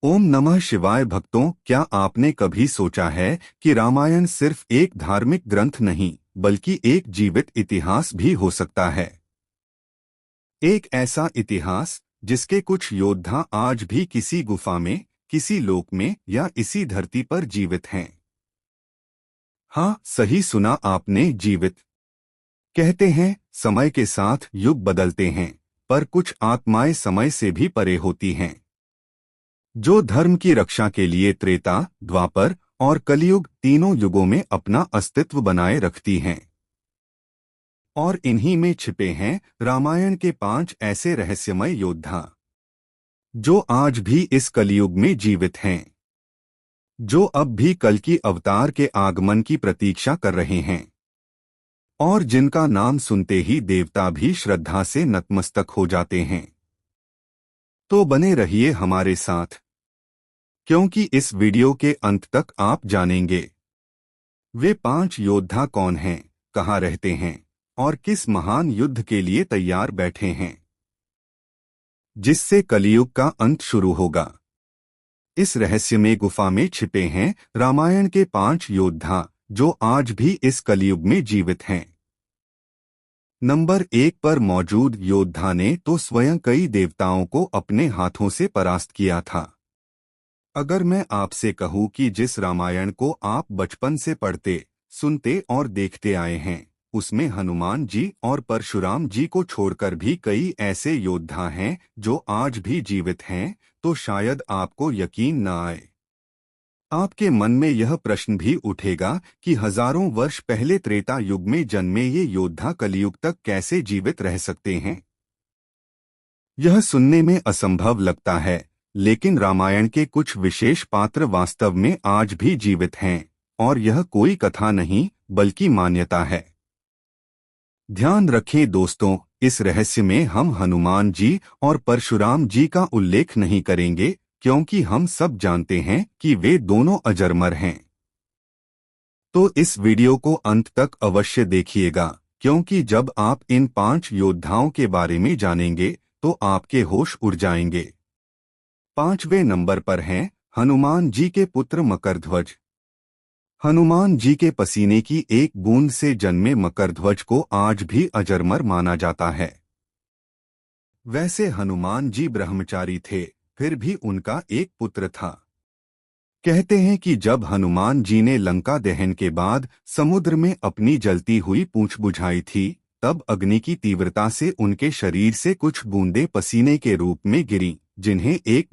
ओम नमः शिवाय भक्तों, क्या आपने कभी सोचा है कि रामायण सिर्फ एक धार्मिक ग्रंथ नहीं बल्कि एक जीवित इतिहास भी हो सकता है। एक ऐसा इतिहास जिसके कुछ योद्धा आज भी किसी गुफा में, किसी लोक में या इसी धरती पर जीवित हैं। हाँ, सही सुना आपने, जीवित। कहते हैं समय के साथ युग बदलते हैं, पर कुछ आत्माएं समय से भी परे होती हैं, जो धर्म की रक्षा के लिए त्रेता, द्वापर और कलयुग तीनों युगों में अपना अस्तित्व बनाए रखती हैं। और इन्हीं में छिपे हैं रामायण के 5 ऐसे रहस्यमय योद्धा, जो आज भी इस कलयुग में जीवित हैं, जो अब भी कल की अवतार के आगमन की प्रतीक्षा कर रहे हैं, और जिनका नाम सुनते ही देवता भी श्रद्धा से नतमस्तक हो जाते हैं। तो बने रहिए हमारे साथ, क्योंकि इस वीडियो के अंत तक आप जानेंगे वे 5 योद्धा कौन हैं, कहाँ रहते हैं और किस महान युद्ध के लिए तैयार बैठे हैं, जिससे कलयुग का अंत शुरू होगा। इस रहस्यमय गुफा में छिपे हैं रामायण के 5 योद्धा, जो आज भी इस कलयुग में जीवित हैं। नंबर 1 पर मौजूद योद्धा ने तो स्वयं कई देवताओं को अपने हाथों से परास्त किया था। अगर मैं आपसे कहूं कि जिस रामायण को आप बचपन से पढ़ते, सुनते और देखते आए हैं, उसमें हनुमान जी और परशुराम जी को छोड़कर भी कई ऐसे योद्धा हैं जो आज भी जीवित हैं, तो शायद आपको यकीन न आए। आपके मन में यह प्रश्न भी उठेगा कि हजारों वर्ष पहले त्रेता युग में जन्मे ये योद्धा कलयुग तक कैसे जीवित रह सकते हैं। यह सुनने में असंभव लगता है, लेकिन रामायण के कुछ विशेष पात्र वास्तव में आज भी जीवित हैं, और यह कोई कथा नहीं बल्कि मान्यता है। ध्यान रखें दोस्तों, इस रहस्य में हम हनुमान जी और परशुराम जी का उल्लेख नहीं करेंगे, क्योंकि हम सब जानते हैं कि वे दोनों अजरमर हैं। तो इस वीडियो को अंत तक अवश्य देखिएगा, क्योंकि जब आप इन 5 योद्धाओं के बारे में जानेंगे तो आपके होश उड़ जाएंगे। 5वें नंबर पर हैं हनुमान जी के पुत्र मकरध्वज। हनुमान जी के पसीने की एक बूंद से जन्मे मकरध्वज को आज भी अजरमर माना जाता है। वैसे हनुमान जी ब्रह्मचारी थे, फिर भी उनका एक पुत्र था। कहते हैं कि जब हनुमान जी ने लंका दहन के बाद समुद्र में अपनी जलती हुई पूंछ बुझाई थी, तब अग्नि की तीव्रता से उनके शरीर से कुछ बूंदें पसीने के रूप में गिरीं, जिन्हें एक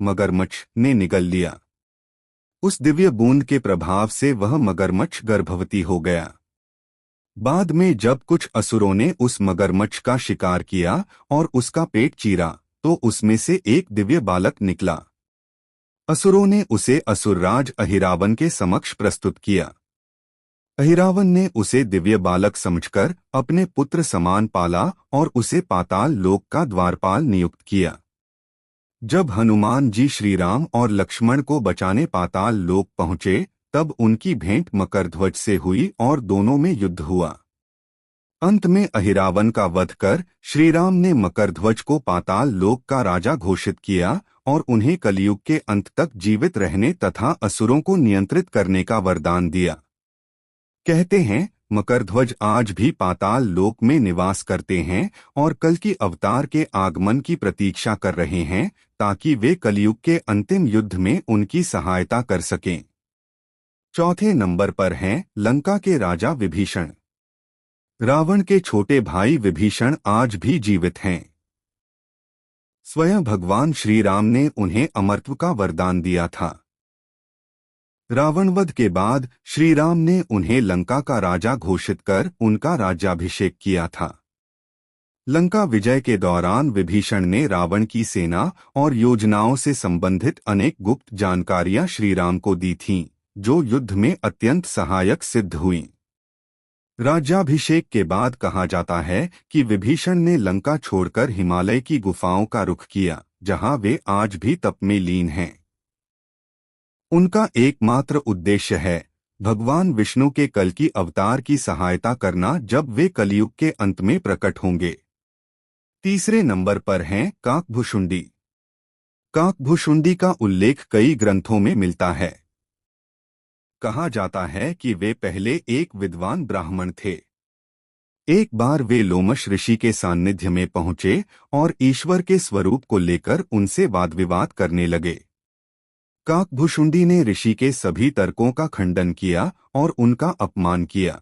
मगरमच्छ ने निगल लिया। उस दिव्य बूंद के प्रभाव से वह मगरमच्छ गर्भवती हो गया। बाद में जब कुछ असुरों ने उस मगरमच्छ का शिकार किया और उसका पेट चीरा, तो उसमें से एक दिव्य बालक निकला। असुरों ने उसे असुरराज अहिरावन के समक्ष प्रस्तुत किया। अहिरावन ने उसे दिव्य बालक समझकर अपने पुत्र समान पाला और उसे पाताल लोक का द्वारपाल नियुक्त किया। जब हनुमान जी श्रीराम और लक्ष्मण को बचाने पाताल लोक पहुंचे, तब उनकी भेंट मकरध्वज से हुई और दोनों में युद्ध हुआ। अंत में अहिरावन का वध कर श्रीराम ने मकरध्वज को पाताल लोक का राजा घोषित किया और उन्हें कलयुग के अंत तक जीवित रहने तथा असुरों को नियंत्रित करने का वरदान दिया। कहते हैं मकरध्वज आज भी पाताल लोक में निवास करते हैं और कल की अवतार के आगमन की प्रतीक्षा कर रहे हैं, ताकि वे कलयुग के अंतिम युद्ध में उनकी सहायता कर सकें। चौथे नंबर पर हैं लंका के राजा विभीषण। रावण के छोटे भाई विभीषण आज भी जीवित हैं। स्वयं भगवान श्री राम ने उन्हें अमरत्व का वरदान दिया था। रावणवध के बाद श्री राम ने उन्हें लंका का राजा घोषित कर उनका राज्याभिषेक किया था। लंका विजय के दौरान विभीषण ने रावण की सेना और योजनाओं से संबंधित अनेक गुप्त जानकारियां श्री राम को दी थीं, जो युद्ध में अत्यंत सहायक सिद्ध हुईं। राज्याभिषेक के बाद कहा जाता है कि विभीषण ने लंका छोड़कर हिमालय की गुफाओं का रुख किया, जहां वे आज भी तप में लीन हैं। उनका एकमात्र उद्देश्य है भगवान विष्णु के कल की अवतार की सहायता करना, जब वे कलयुग के अंत में प्रकट होंगे। तीसरे नंबर पर हैं काकभुशुंडी। काकभुशुंडी का उल्लेख कई ग्रंथों में मिलता है। कहा जाता है कि वे पहले एक विद्वान ब्राह्मण थे। एक बार वे लोमश ऋषि के सान्निध्य में पहुंचे और ईश्वर के स्वरूप को लेकर उनसे वाद विवाद करने लगे। काकभुशुंडी ने ऋषि के सभी तर्कों का खंडन किया और उनका अपमान किया।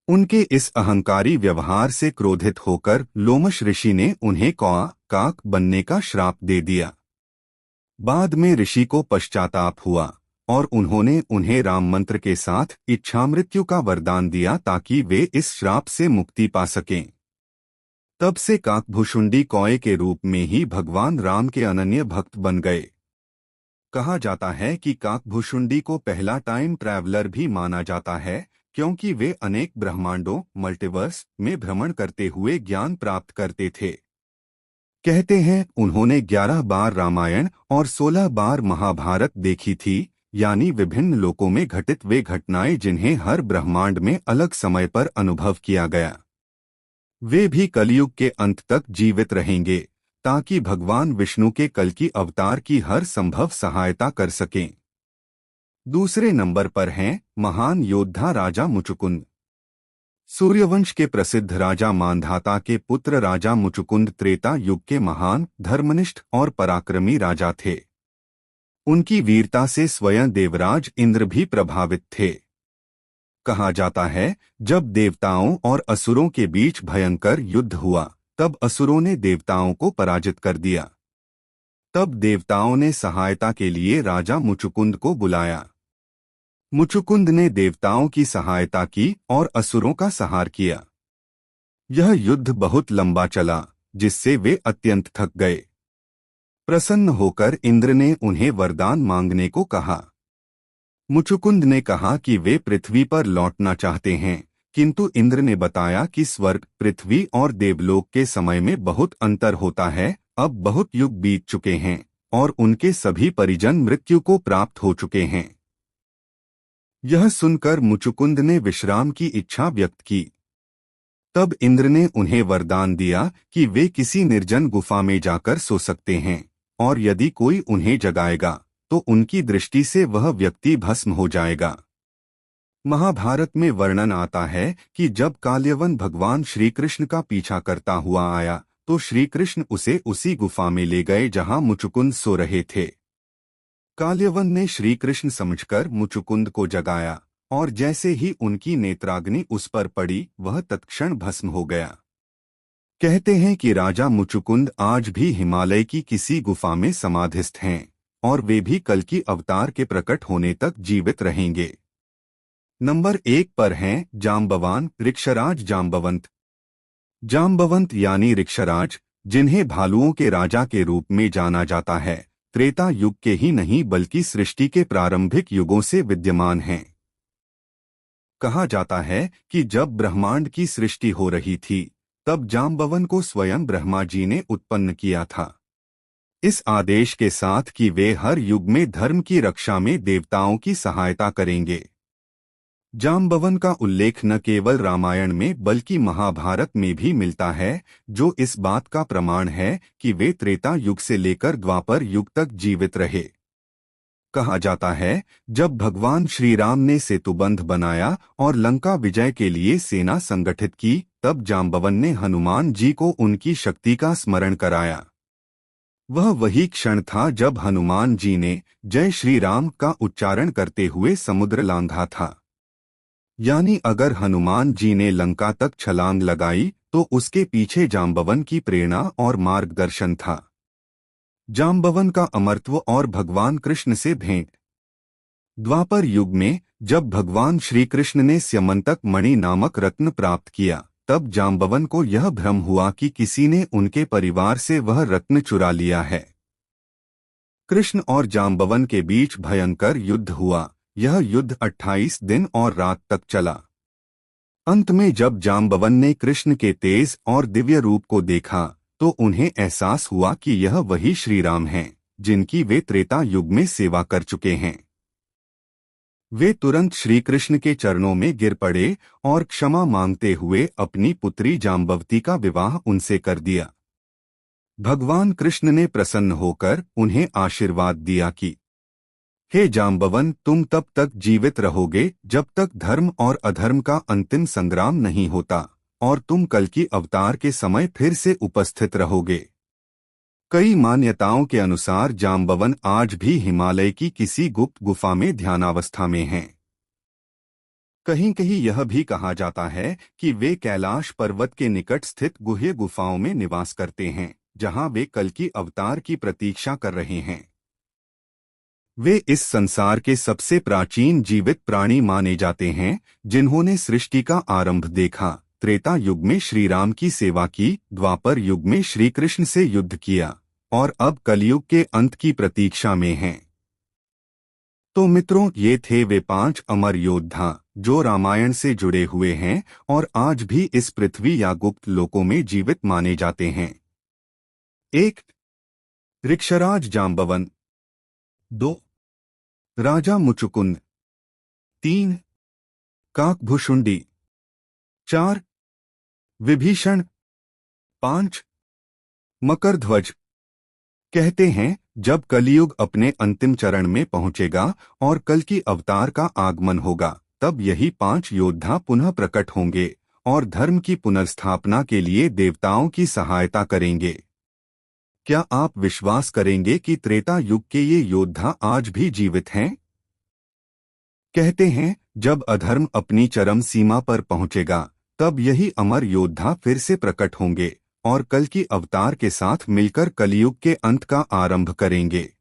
उनके इस अहंकारी व्यवहार से क्रोधित होकर लोमश ऋषि ने उन्हें काक बनने का श्राप दे दिया। बाद में ऋषि को पश्चाताप हुआ और उन्होंने उन्हें राम मंत्र के साथ इच्छामृत्यु का वरदान दिया ताकि वे इस श्राप से मुक्ति पा सकें। तब से काकभुशुंडी कौए के रूप में ही भगवान राम के अनन्य भक्त बन गए। कहा जाता है कि काकभुशुंडी को पहला टाइम ट्रैवलर भी माना जाता है, क्योंकि वे अनेक ब्रह्मांडों मल्टीवर्स में भ्रमण करते हुए ज्ञान प्राप्त करते थे। कहते हैं उन्होंने 11 बार रामायण और 16 बार महाभारत देखी थी, यानी विभिन्न लोकों में घटित वे घटनाएं जिन्हें हर ब्रह्मांड में अलग समय पर अनुभव किया गया। वे भी कलयुग के अंत तक जीवित रहेंगे ताकि भगवान विष्णु के कल की अवतार की हर संभव सहायता कर सकें। दूसरे नंबर पर हैं महान योद्धा राजा मुचुकुंद। सूर्यवंश के प्रसिद्ध राजा मांधाता के पुत्र राजा मुचुकुंद त्रेता युग के महान धर्मनिष्ठ और पराक्रमी राजा थे। उनकी वीरता से स्वयं देवराज इंद्र भी प्रभावित थे। कहा जाता है जब देवताओं और असुरों के बीच भयंकर युद्ध हुआ तब असुरों ने देवताओं को पराजित कर दिया। तब देवताओं ने सहायता के लिए राजा मुचुकुंद को बुलाया। मुचुकुंद ने देवताओं की सहायता की और असुरों का संहार किया। यह युद्ध बहुत लंबा चला, जिससे वे अत्यंत थक गए। प्रसन्न होकर इंद्र ने उन्हें वरदान मांगने को कहा। मुचुकुंद ने कहा कि वे पृथ्वी पर लौटना चाहते हैं, किंतु इंद्र ने बताया कि स्वर्ग, पृथ्वी और देवलोक के समय में बहुत अंतर होता है। अब बहुत युग बीत चुके हैं और उनके सभी परिजन मृत्यु को प्राप्त हो चुके हैं। यह सुनकर मुचुकुंद ने विश्राम की इच्छा व्यक्त की। तब इंद्र ने उन्हें वरदान दिया कि वे किसी निर्जन गुफा में जाकर सो सकते हैं और यदि कोई उन्हें जगाएगा तो उनकी दृष्टि से वह व्यक्ति भस्म हो जाएगा। महाभारत में वर्णन आता है कि जब काल्यवन भगवान श्री कृष्ण का पीछा करता हुआ आया तो श्री कृष्ण उसे उसी गुफा में ले गए जहां मुचुकुंद सो रहे थे। काल्यवन ने श्री कृष्ण समझकर मुचुकुंद को जगाया और जैसे ही उनकी नेत्राग्नि उस पर पड़ी वह तत्क्षण भस्म हो गया। कहते हैं कि राजा मुचुकुंद आज भी हिमालय की किसी गुफा में समाधिस्थ हैं और वे भी कल की अवतार के प्रकट होने तक जीवित रहेंगे। नंबर 1 पर हैं जाम्बवान ऋक्षराज जाम्बवंत। जाम्बवंत यानी ऋक्षराज, जिन्हें भालुओं के राजा के रूप में जाना जाता है, त्रेता युग के ही नहीं बल्कि सृष्टि के प्रारंभिक युगों से विद्यमान हैं। कहा जाता है कि जब ब्रह्मांड की सृष्टि हो रही थी तब जाम्बवन को स्वयं ब्रह्मा जी ने उत्पन्न किया था, इस आदेश के साथ कि वे हर युग में धर्म की रक्षा में देवताओं की सहायता करेंगे। जाम्बवन का उल्लेख न केवल रामायण में बल्कि महाभारत में भी मिलता है, जो इस बात का प्रमाण है कि वे त्रेता युग से लेकर द्वापर युग तक जीवित रहे। कहा जाता है जब भगवान श्री राम ने सेतुबंध बनाया और लंका विजय के लिए सेना संगठित की तब जाम्बवन ने हनुमान जी को उनकी शक्ति का स्मरण कराया। वह वही क्षण था जब हनुमान जी ने जय श्री राम का उच्चारण करते हुए समुद्र लांघा था। यानी अगर हनुमान जी ने लंका तक छलांग लगाई तो उसके पीछे जाम्बवन की प्रेरणा और मार्गदर्शन था। जाम्बवन का अमरत्व और भगवान कृष्ण से भेंट। द्वापर युग में जब भगवान श्री कृष्ण ने स्यमंतक मणि नामक रत्न प्राप्त किया तब जाम्बवन को यह भ्रम हुआ कि किसी ने उनके परिवार से वह रत्न चुरा लिया है। कृष्ण और जाम्बवन के बीच भयंकर युद्ध हुआ। यह युद्ध 28 दिन और रात तक चला। अंत में जब जाम्बवन ने कृष्ण के तेज और दिव्य रूप को देखा तो उन्हें एहसास हुआ कि यह वही श्री राम हैं, जिनकी वे त्रेता युग में सेवा कर चुके हैं। वे तुरंत श्री कृष्ण के चरणों में गिर पड़े और क्षमा मांगते हुए अपनी पुत्री जाम्बवती का विवाह उनसे कर दिया। भगवान कृष्ण ने प्रसन्न होकर उन्हें आशीर्वाद दिया कि हे जाम्बवन, तुम तब तक जीवित रहोगे जब तक धर्म और अधर्म का अंतिम संग्राम नहीं होता, और तुम कल की अवतार के समय फिर से उपस्थित रहोगे। कई मान्यताओं के अनुसार जाम्बवन आज भी हिमालय की किसी गुप्त गुफा में ध्यानावस्था में हैं। कहीं कहीं यह भी कहा जाता है कि वे कैलाश पर्वत के निकट स्थित गुह्य गुफाओं में निवास करते हैं, जहां वे कल की अवतार की प्रतीक्षा कर रहे हैं। वे इस संसार के सबसे प्राचीन जीवित प्राणी माने जाते हैं, जिन्होंने सृष्टि का आरंभ देखा, त्रेता युग में श्री राम की सेवा की, द्वापर युग में श्री कृष्ण से युद्ध किया और अब कलयुग के अंत की प्रतीक्षा में हैं। तो मित्रों, ये थे वे 5 अमर योद्धा जो रामायण से जुड़े हुए हैं और आज भी इस पृथ्वी या गुप्त लोकों में जीवित माने जाते हैं। 1. ऋक्षराज जाम्बवन। 2. राजा मुचुकुंद। 3. काकभुशुंडी। 4. विभीषण। 5. मकरध्वज। कहते हैं, जब कलयुग अपने अंतिम चरण में पहुंचेगा और कल की अवतार का आगमन होगा, तब यही 5 योद्धा पुनः प्रकट होंगे और धर्म की पुनर्स्थापना के लिए देवताओं की सहायता करेंगे। क्या आप विश्वास करेंगे कि त्रेता युग के ये योद्धा आज भी जीवित हैं? कहते हैं, जब अधर्म अपनी चरम सीमा पर पहुंचेगा, तब यही अमर योद्धा फिर से प्रकट होंगे और कल की अवतार के साथ मिलकर कलयुग के अंत का आरंभ करेंगे।